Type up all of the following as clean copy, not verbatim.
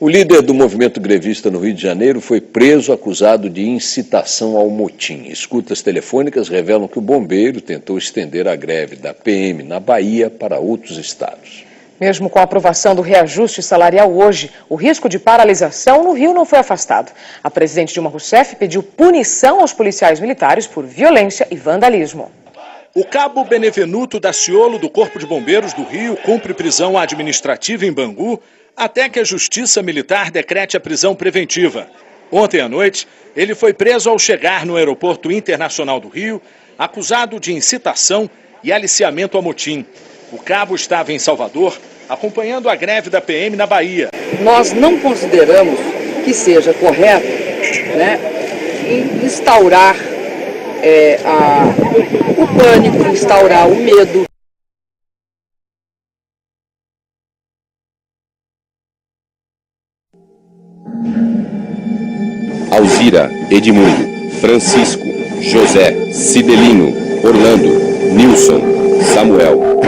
O líder do movimento grevista no Rio de Janeiro foi preso acusado de incitação ao motim. Escutas telefônicas revelam que o bombeiro tentou estender a greve da PM na Bahia para outros estados. Mesmo com a aprovação do reajuste salarial hoje, o risco de paralisação no Rio não foi afastado. A presidente Dilma Rousseff pediu punição aos policiais militares por violência e vandalismo. O cabo Benevenuto Daciolo, do Corpo de Bombeiros do Rio, cumpre prisão administrativa em Bangu até que a Justiça Militar decrete a prisão preventiva. Ontem à noite, ele foi preso ao chegar no Aeroporto Internacional do Rio, acusado de incitação e aliciamento a motim. O cabo estava em Salvador, acompanhando a greve da PM na Bahia. Nós não consideramos que seja correto, instaurar o pânico, instaurar o medo. Alzira, Edmundo, Francisco, José, Cidelino, Orlando, Nilson, Samuel,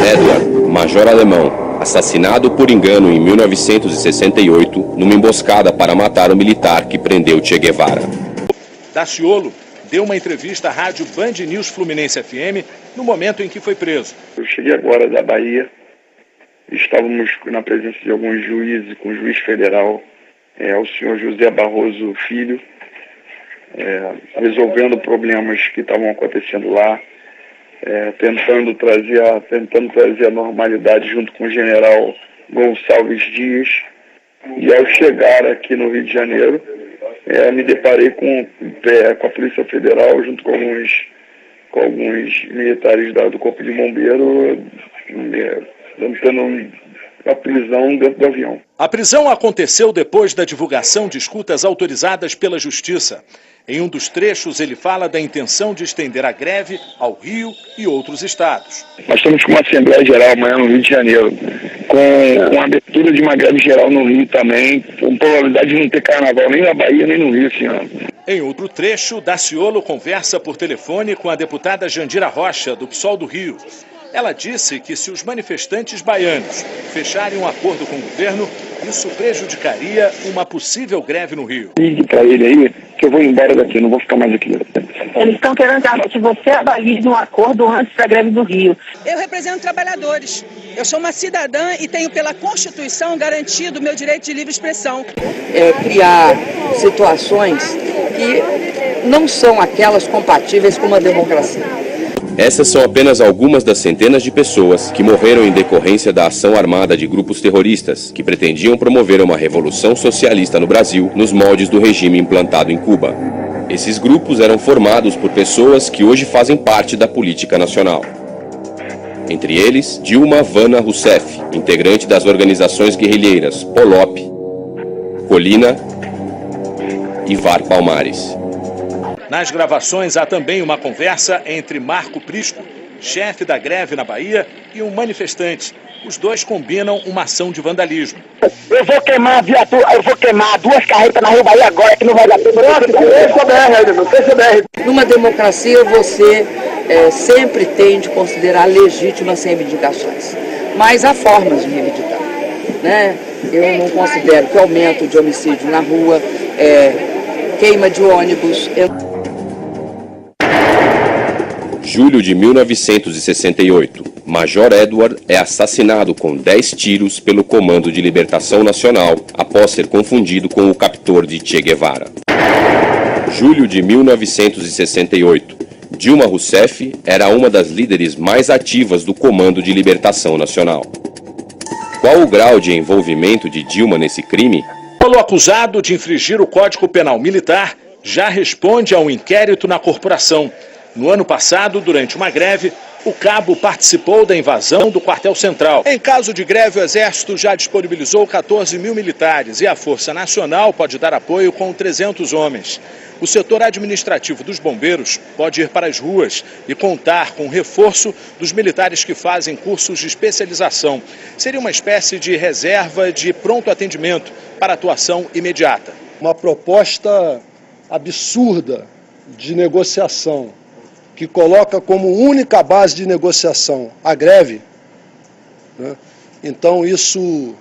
Edward, Major Alemão, assassinado por engano em 1968 numa emboscada para matar o militar que prendeu Che Guevara. Daciolo deu uma entrevista à rádio Band News Fluminense FM no momento em que foi preso. Eu cheguei agora da Bahia, estávamos na presença de alguns juízes, com o juiz federal, o senhor José Barroso Filho, resolvendo problemas que estavam acontecendo lá, tentando trazer a normalidade junto com o general Gonçalves Dias. E ao chegar aqui no Rio de Janeiro, me deparei com a Polícia Federal, junto com alguns militares do Corpo de Bombeiro, tentando a prisão dentro do avião. A prisão aconteceu depois da divulgação de escutas autorizadas pela Justiça. Em um dos trechos, ele fala da intenção de estender a greve ao Rio e outros estados. Nós estamos com uma Assembleia Geral amanhã no Rio de Janeiro, com a abertura de uma greve geral no Rio também, com probabilidade de não ter carnaval nem na Bahia nem no Rio esse ano. Em outro trecho, Daciolo conversa por telefone com a deputada Jandira Rocha, do PSOL do Rio. Ela disse que se os manifestantes baianos fecharem um acordo com o governo, isso prejudicaria uma possível greve no Rio. Ligue para ele aí, que eu vou embora daqui, não vou ficar mais aqui. Eles estão querendo que você avalize um acordo antes da greve do Rio. Eu represento trabalhadores. Eu sou uma cidadã e tenho pela Constituição garantido o meu direito de livre expressão. Criar situações que não são aquelas compatíveis com uma democracia. Essas são apenas algumas das centenas de pessoas que morreram em decorrência da ação armada de grupos terroristas que pretendiam promover uma revolução socialista no Brasil nos moldes do regime implantado em Cuba. Esses grupos eram formados por pessoas que hoje fazem parte da política nacional. Entre eles, Dilma Havana Rousseff, integrante das organizações guerrilheiras Polop, Colina e VAR Palmares. Nas gravações há também uma conversa entre Marco Prisco, chefe da greve na Bahia, e um manifestante. Os dois combinam uma ação de vandalismo. Eu vou queimar a viatura, eu vou queimar 2 carretas na Rua Bahia agora, que não vai dar tempo. Numa democracia, você sempre tem de considerar legítimas reivindicações. Mas há formas de reivindicar. Eu não considero que aumento de homicídio na rua, queima de ônibus... Julho de 1968, Major Edward é assassinado com 10 tiros pelo Comando de Libertação Nacional após ser confundido com o captor de Che Guevara. Julho de 1968, Dilma Rousseff era uma das líderes mais ativas do Comando de Libertação Nacional. Qual o grau de envolvimento de Dilma nesse crime? O acusado de infringir o Código Penal Militar já responde a um inquérito na corporação. No ano passado, durante uma greve, o cabo participou da invasão do quartel central. Em caso de greve, o Exército já disponibilizou 14 mil militares e a Força Nacional pode dar apoio com 300 homens. O setor administrativo dos bombeiros pode ir para as ruas e contar com reforço dos militares que fazem cursos de especialização. Seria uma espécie de reserva de pronto atendimento para atuação imediata. Uma proposta absurda de negociação, que coloca como única base de negociação a greve, Então isso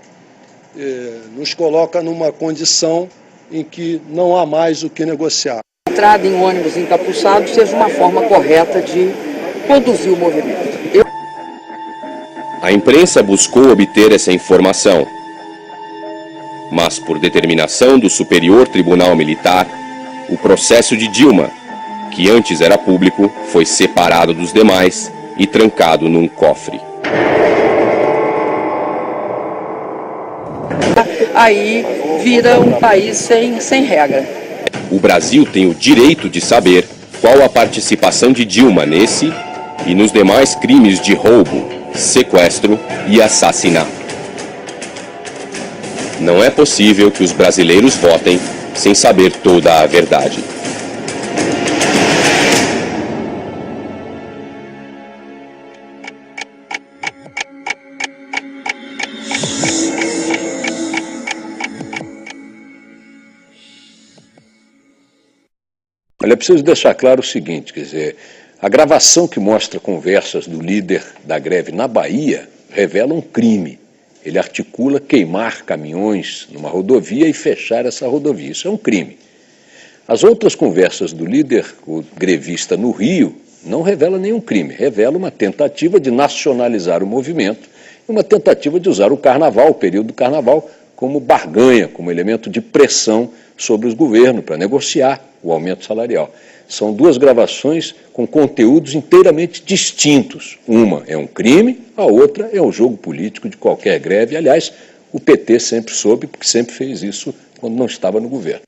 nos coloca numa condição em que não há mais o que negociar. A entrada em ônibus encapuçados seja uma forma correta de conduzir o movimento. A imprensa buscou obter essa informação, mas por determinação do Superior Tribunal Militar, o processo de Dilma, que antes era público, foi separado dos demais e trancado num cofre. Aí vira um país sem regra. O Brasil tem o direito de saber qual a participação de Dilma nesse e nos demais crimes de roubo, sequestro e assassinato. Não é possível que os brasileiros votem sem saber toda a verdade. Olha, é preciso deixar claro o seguinte, quer dizer, a gravação que mostra conversas do líder da greve na Bahia revela um crime. Ele articula queimar caminhões numa rodovia e fechar essa rodovia. Isso é um crime. As outras conversas do líder, o grevista no Rio, não revela nenhum crime. Revela uma tentativa de nacionalizar o movimento e uma tentativa de usar o carnaval, o período do carnaval, como barganha, como elemento de pressão sobre os governos para negociar o aumento salarial. São duas gravações com conteúdos inteiramente distintos. Uma é um crime, a outra é um jogo político de qualquer greve. Aliás, o PT sempre soube, porque sempre fez isso quando não estava no governo.